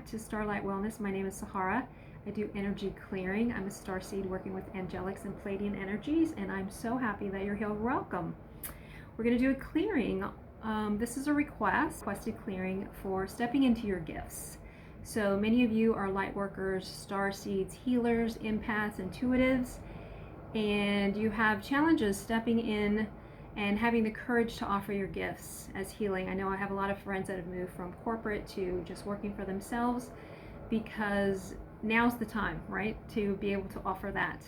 back to Starlight Wellness. My name is Sahara. I do energy clearing. I'm a starseed working with angelics and Pleiadian energies, and I'm so happy that you're here. Welcome. We're going to do a clearing. This is a requested clearing for stepping into your gifts. So many of you are light workers, starseeds, healers, empaths, intuitives, and you have challenges stepping in and having the courage to offer your gifts as healing. I know I have a lot of friends that have moved from corporate to just working for themselves because now's the time, right, to be able to offer that.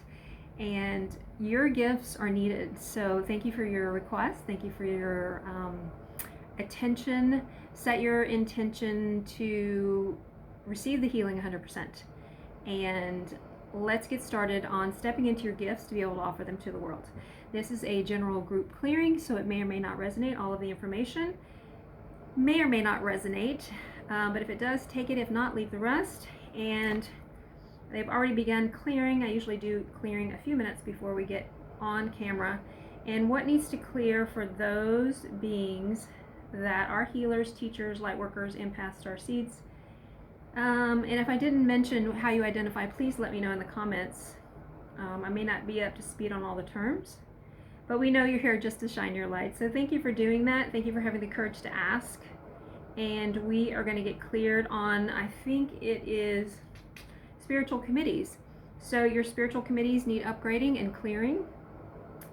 And your gifts are needed. So thank you for your request. Thank you for your attention. Set your intention to receive the healing 100%. And let's get started on stepping into your gifts to be able to offer them to the world. This is a general group clearing, so it may or may not resonate. All of the information may or may not resonate, but if it does, take it. If not, leave the rest. And they've already begun clearing. I usually do clearing a few minutes before we get on camera. And what needs to clear for those beings that are healers, teachers, light workers, empaths, starseeds. And if I didn't mention how you identify, please let me know in the comments. I may not be up to speed on all the terms, but we know you're here just to shine your light. So thank you for doing that. Thank you for having the courage to ask. And we are going to get cleared on, I think it is spiritual committees. So your spiritual committees need upgrading and clearing.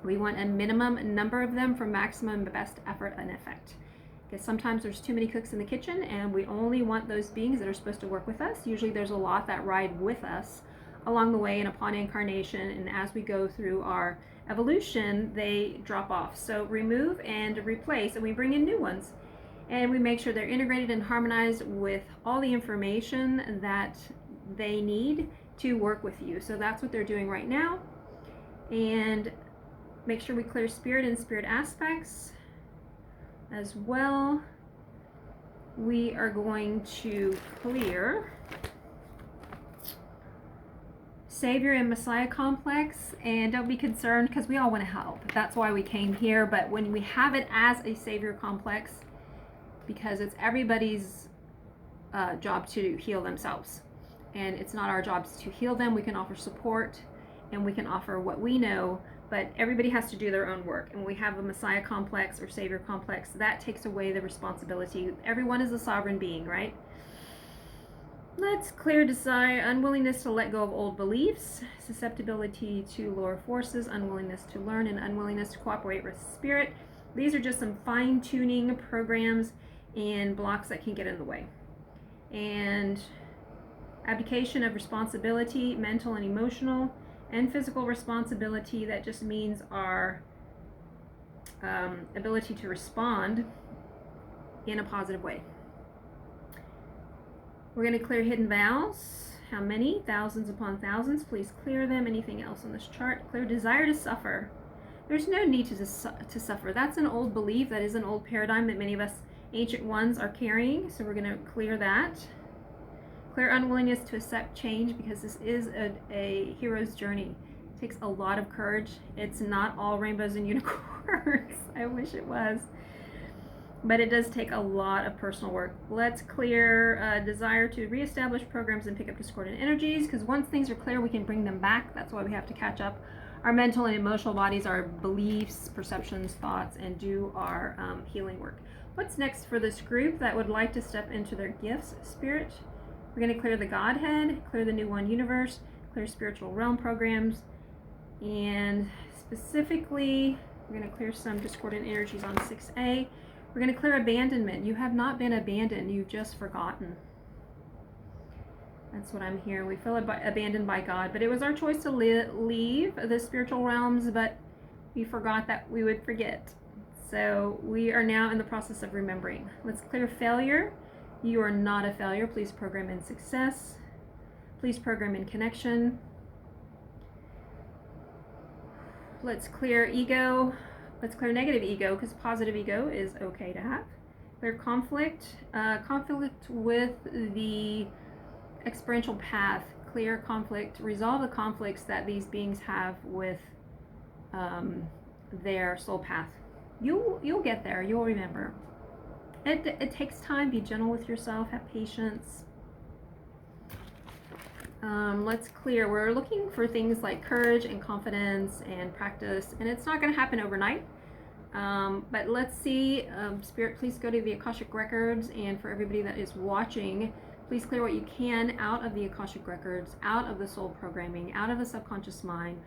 We want a minimum number of them for maximum best effort and effect. Because sometimes there's too many cooks in the kitchen and we only want those beings that are supposed to work with us. Usually there's a lot that ride with us along the way and upon incarnation, and as we go through our evolution, they drop off. So remove and replace, and we bring in new ones. And we make sure they're integrated and harmonized with all the information that they need to work with you. So that's what they're doing right now. And make sure we clear spirit and spirit aspects as well. We are going to clear Savior and Messiah complex, and don't be concerned because we all want to help. That's why we came here. But when we have it as a Savior complex, because it's everybody's job to heal themselves, and it's not our jobs to heal them. We can offer support and we can offer what we know, but everybody has to do their own work. And when we have a Messiah complex or Savior complex, that takes away the responsibility. Everyone is a sovereign being, right? Let's clear desire, unwillingness to let go of old beliefs, susceptibility to lower forces, unwillingness to learn, and unwillingness to cooperate with spirit. These are just some fine-tuning programs and blocks that can get in the way. And abdication of responsibility, mental and emotional, and physical responsibility. That just means our ability to respond in a positive way. We're going to clear hidden vows. How many? Thousands upon thousands. Please clear them. Anything else on this chart? Clear desire to suffer. There's no need to suffer. That's an old belief. That is an old paradigm that many of us ancient ones are carrying. So we're going to clear that. Clear unwillingness to accept change, because this is a hero's journey. It takes a lot of courage. It's not all rainbows and unicorns. I wish it was. But it does take a lot of personal work. Let's clear desire to reestablish programs and pick up discordant energies, because once things are clear, we can bring them back. That's why we have to catch up our mental and emotional bodies, our beliefs, perceptions, thoughts, and do our healing work. What's next for this group that would like to step into their gifts, spirit? We're going to clear the Godhead, clear the New One Universe, clear spiritual realm programs, and specifically, we're going to clear some discordant energies on 6A. We're going to clear abandonment. You have not been abandoned, you've just forgotten. That's what I'm hearing. We feel abandoned by God, but it was our choice to leave the spiritual realms, but we forgot that we would forget. So we are now in the process of remembering. Let's clear failure. You are not a failure. Please program in success. Please program in connection. Let's clear ego. Let's clear negative ego, because positive ego is okay to have. Clear conflict. Conflict with the experiential path. Clear conflict. Resolve the conflicts that these beings have with their soul path. You'll get there. You'll remember. It takes time. Be gentle with yourself. Have patience. Let's clear. We're looking for things like courage and confidence and practice, and it's not going to happen overnight. But let's see. Spirit, please go to the Akashic Records, and for everybody that is watching, please clear what you can out of the Akashic Records, out of the soul programming, out of the subconscious mind,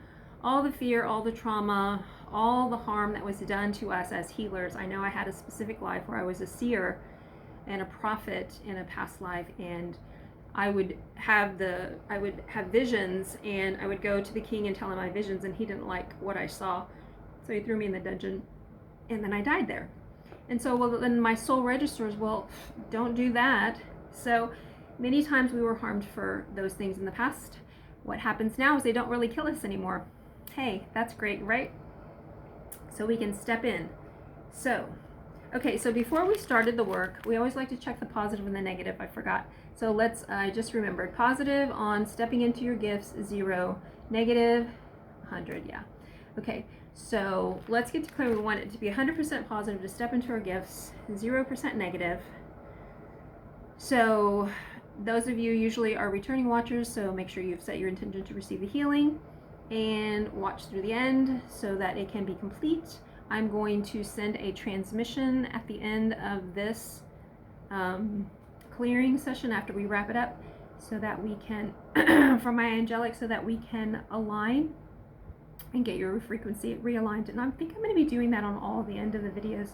all the fear, all the trauma, all the harm that was done to us as healers. I know I had a specific life where I was a seer and a prophet in a past life, and I would have visions, and I would go to the king and tell him my visions, and he didn't like what I saw, so he threw me in the dungeon, and then I died there. And so, well, then my soul registers, well, don't do that. So many times we were harmed for those things in the past. What happens now is they don't really kill us anymore. Hey, that's great, right? So we can step in. So, okay, so before we started the work, we always like to check the positive and the negative. I forgot. So let's, I just remembered. Positive on stepping into your gifts, 0. Negative, 100, yeah. Okay, so let's get to clear. We want it to be 100% positive to step into our gifts, 0% negative. So those of you usually are returning watchers, so make sure you've set your intention to receive the healing and watch through the end so that it can be complete. I'm going to send a transmission at the end of this clearing session after we wrap it up, so that we can, from my angelic, so that we can align and get your frequency realigned. And I think I'm going to be doing that on all the end of the videos.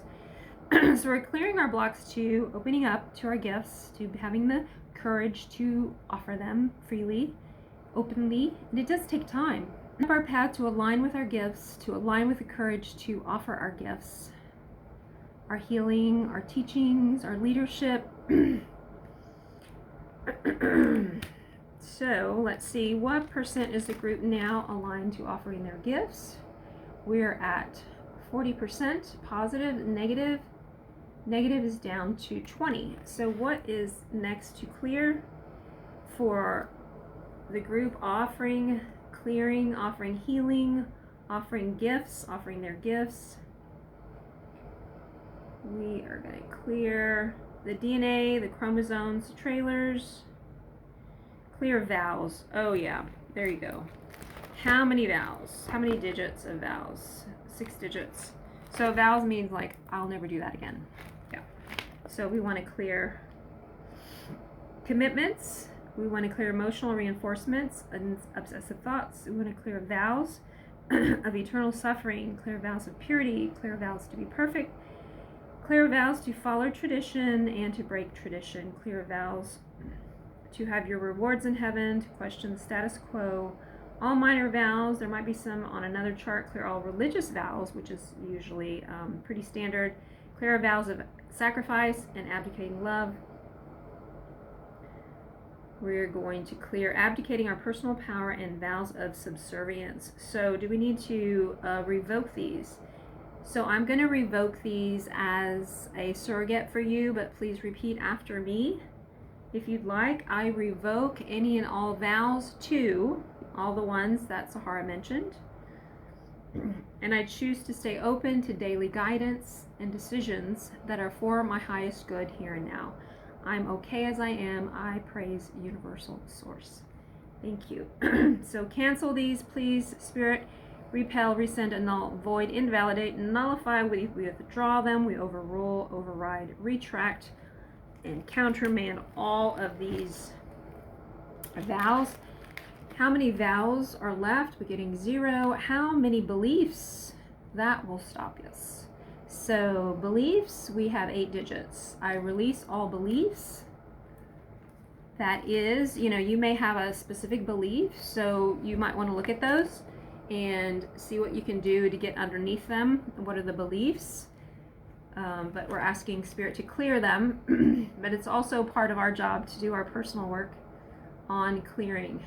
So we're clearing our blocks to opening up to our gifts, to having the courage to offer them freely, openly, and it does take time. Our path to align with our gifts, to align with the courage to offer our gifts, our healing, our teachings, our leadership. So let's see, what percent is the group now aligned to offering their gifts? We're at 40% positive. Negative is down to 20. So what is next to clear for the group? Offering, clearing, offering healing, offering gifts, offering their gifts. We are going to clear the DNA, the chromosomes, the trailers. Clear vows. Oh yeah, there you go. How many vows? How many digits of vows? 6 digits. So vows means like, I'll never do that again. Yeah. So we want to clear commitments. We want to clear emotional reinforcements and obsessive thoughts. We want to clear vows of eternal suffering, clear vows of purity, clear vows to be perfect, clear vows to follow tradition and to break tradition, clear vows to have your rewards in heaven, to question the status quo, all minor vows. There might be some on another chart. Clear all religious vows, which is usually pretty standard. Clear vows of sacrifice and abdicating love. We're going to clear abdicating our personal power and vows of subservience. So do we need to revoke these? So I'm going to revoke these as a surrogate for you, but please repeat after me if you'd like. I revoke any and all vows to all the ones that Sahara mentioned, and I choose to stay open to daily guidance and decisions that are for my highest good here and now. I'm okay as I am. I praise Universal Source. Thank you. So cancel these, please, Spirit. Repel, rescind, annul, void, invalidate, nullify. We withdraw them. We overrule, override, retract, and countermand all of these vows. How many vows are left? We're getting 0. How many beliefs? That will stop us. So beliefs, we have 8 digits. I release all beliefs. That is, you may have a specific belief, so you might want to look at those and see what you can do to get underneath them. What are the beliefs? But we're asking Spirit to clear them. But it's also part of our job to do our personal work on clearing.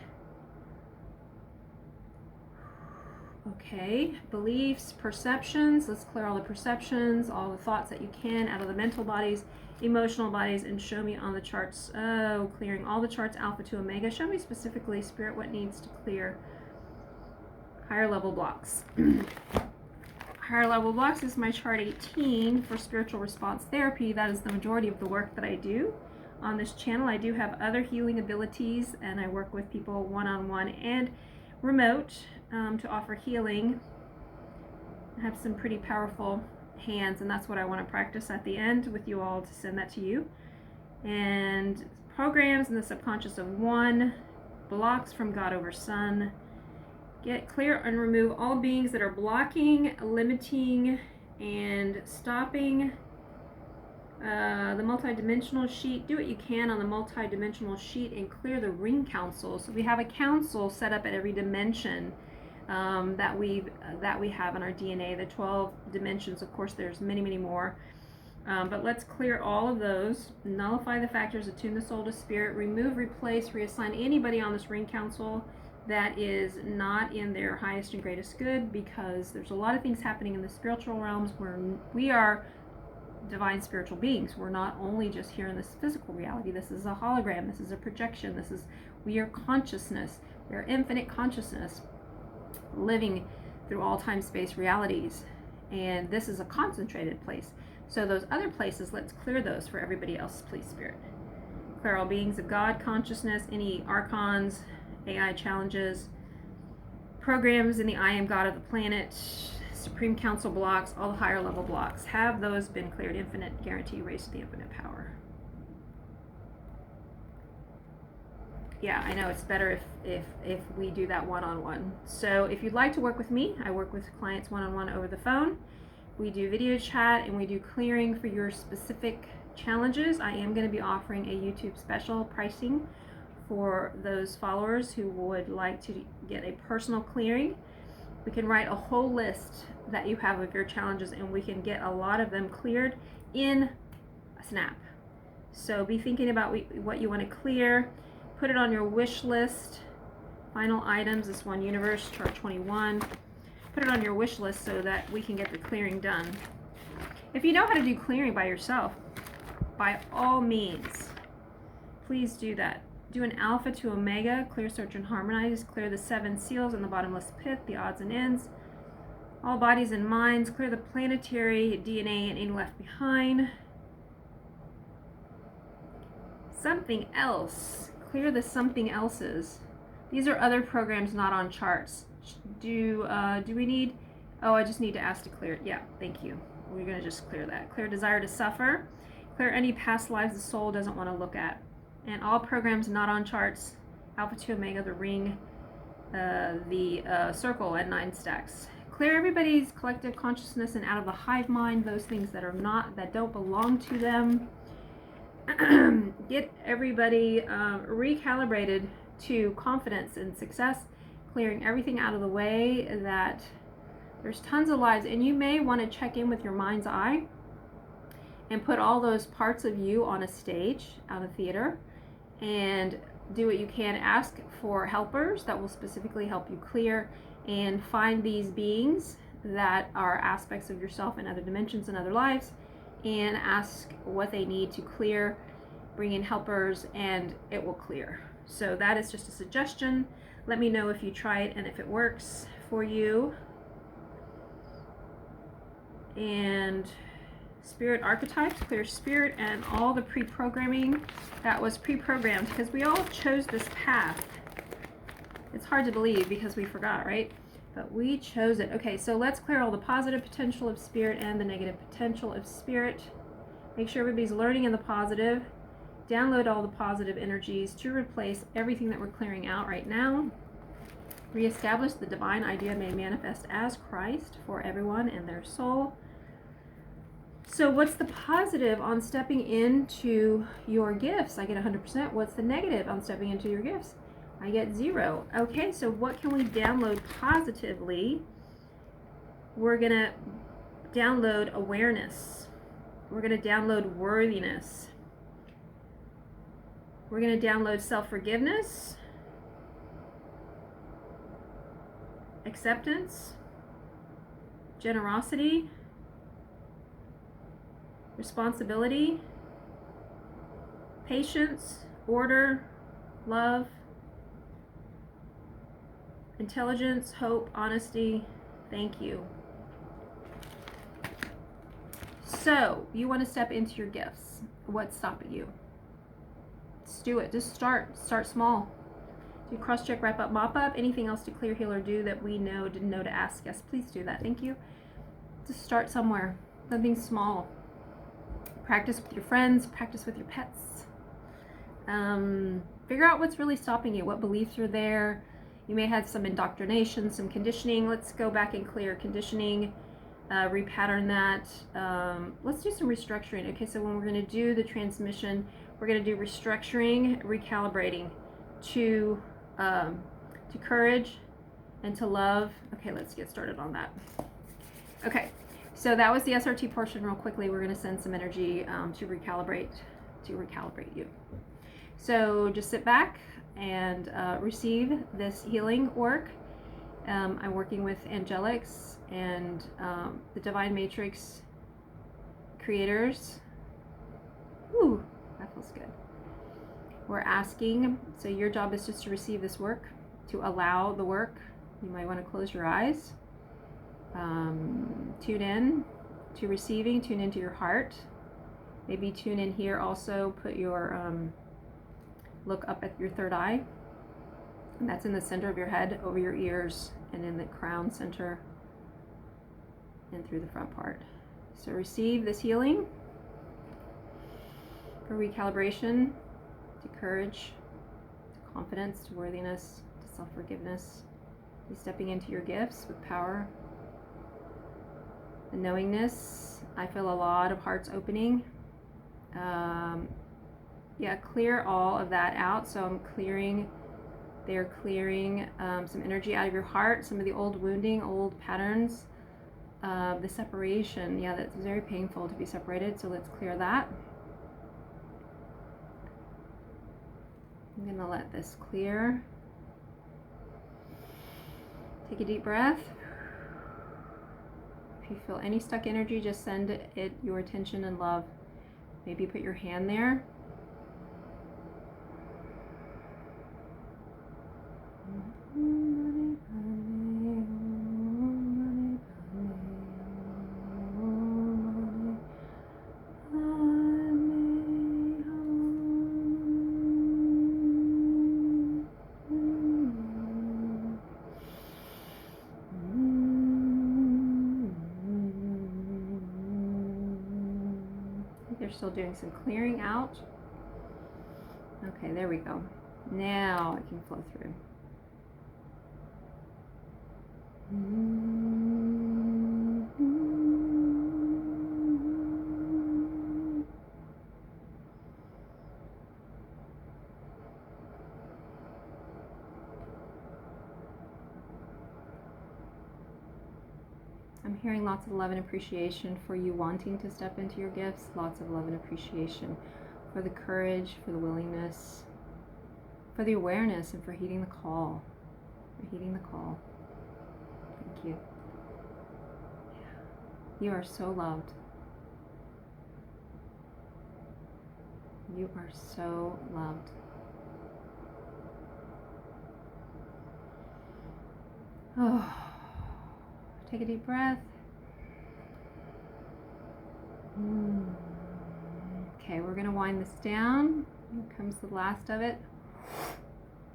Okay, beliefs, perceptions. Let's clear all the perceptions, all the thoughts that you can out of the mental bodies, emotional bodies, and show me on the charts. Oh, clearing all the charts, alpha to omega. Show me specifically, Spirit, what needs to clear. Higher level blocks. Higher level blocks is my chart 18 for spiritual response therapy. That is the majority of the work that I do. on this channel. I do have other healing abilities, and I work with people one-on-one and remote to offer healing. I have some pretty powerful hands, and that's what I want to practice at the end with you all, to send that to you. And programs in the subconscious of one, blocks from God over Son. Get clear and remove all beings that are blocking, limiting, and stopping the multidimensional sheet. Do what you can on the multidimensional sheet and clear the ring council. So we have a council set up at every dimension that we have in our DNA. The 12 dimensions. Of course, there's many, many more. But let's clear all of those. Nullify the factors. Attune the soul to spirit. Remove, replace, reassign anybody on this ring council that is not in their highest and greatest good, because there's a lot of things happening in the spiritual realms where we are divine spiritual beings. We're not only just here in this physical reality. This is a hologram. This is a projection. We are consciousness. We are infinite consciousness living through all time space realities. And this is a concentrated place. So those other places, let's clear those for everybody else, please, Spirit. Clear all beings of God consciousness, any archons, AI challenges, programs in the I am God of the planet, Supreme Council blocks, all the higher level blocks. Have those been cleared? Infinite guarantee, raised to the infinite power. Yeah, I know it's better if we do that one-on-one. So if you'd like to work with me, I work with clients one-on-one over the phone. We do video chat and we do clearing for your specific challenges. I am going to be offering a YouTube special pricing for those followers who would like to get a personal clearing. We can write a whole list that you have of your challenges, and we can get a lot of them cleared in a snap. So be thinking about what you want to clear. Put it on your wish list. Final items, this one, universe, chart 21. Put it on your wish list so that we can get the clearing done. If you know how to do clearing by yourself, by all means, please do that. Do an alpha to omega, clear, search, and harmonize. Clear the 7 seals in the bottomless pit, the odds and ends. All bodies and minds. Clear the planetary DNA and any left behind. Something else. Clear the something else's. These are other programs not on charts. Do we need? Oh, I just need to ask to clear it. Yeah, thank you. We're going to just clear that. Clear desire to suffer. Clear any past lives the soul doesn't want to look at. And all programs not on charts, alpha to omega, the ring, the circle, and 9 stacks. Clear everybody's collective consciousness and out of the hive mind, those things that don't belong to them. Get everybody recalibrated to confidence and success, clearing everything out of the way. That there's tons of lives, and you may want to check in with your mind's eye and put all those parts of you on a stage, on a theater, and do what you can. Ask for helpers that will specifically help you clear, and find these beings that are aspects of yourself in other dimensions and other lives, and ask what they need to clear. Bring in helpers and it will clear. So that is just a suggestion. Let me know if you try it and if it works for you. And spirit archetypes, clear spirit and all the pre-programming that was pre-programmed, because we all chose this path. It's hard to believe because we forgot, right? But we chose it. Okay, so let's clear all the positive potential of spirit and the negative potential of spirit. Make sure everybody's learning in the positive. Download all the positive energies to replace everything that we're clearing out right now. Reestablish the divine idea may manifest as Christ for everyone and their soul. So what's the positive on stepping into your gifts? I get 100%. What's the negative on stepping into your gifts? I get 0. Okay, so what can we download positively? We're going to download awareness. We're going to download worthiness. We're going to download self-forgiveness, acceptance, generosity, responsibility, patience, order, love, intelligence, hope, honesty. Thank you. So, you want to step into your gifts. What's stopping you? Just do it. Just start small. Do cross check, wrap up, mop up. Anything else to clear, heal, or do that we didn't know to ask? Yes, please do that. Thank you. Just start somewhere. Something small. Practice with your friends. Practice with your pets. Figure out what's really stopping you. What beliefs are there? You may have some indoctrination, some conditioning. Let's go back and clear conditioning. Repattern that. Let's do some restructuring. Okay, so when we're going to do the transmission, we're going to do restructuring, recalibrating to courage and to love. Okay, let's get started on that. Okay, so that was the SRT portion. Real quickly, we're going to send some energy to recalibrate you. So just sit back and receive this healing work. I'm working with Angelics and the Divine Matrix creators. Ooh, that feels good. We're asking, so your job is just to receive this work, to allow the work. You might want to close your eyes. Tune in to receiving, tune into your heart. Maybe tune in here also, put your, look up at your third eye. And that's in the center of your head, over your ears, and in the crown center, and through the front part. So receive this healing for recalibration, to courage, to confidence, to worthiness, to self-forgiveness. You're stepping into your gifts with power. The knowingness, I feel a lot of hearts opening. Yeah, clear all of that out. So I'm clearing, they're clearing some energy out of your heart, some of the old wounding, old patterns, the separation. Yeah, that's very painful to be separated. So let's clear that. I'm gonna let this clear. Take a deep breath. If you feel any stuck energy, just send it your attention and love. Maybe put your hand there. They're still doing some clearing out. Okay, there we go. Now it can flow through. I'm hearing lots of love and appreciation for you wanting to step into your gifts. Lots of love and appreciation for the courage, for the willingness, for the awareness, and for heeding the call. For heeding the call. Thank you. You are so loved. You are so loved. Oh. Take a deep breath. Okay, we're going to wind this down. Here comes the last of it.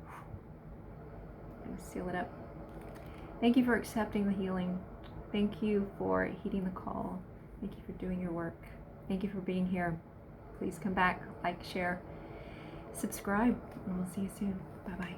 I'm going to seal it up. Thank you for accepting the healing. Thank you for heeding the call. Thank you for doing your work. Thank you for being here. Please come back, like, share, subscribe, and we'll see you soon. Bye-bye.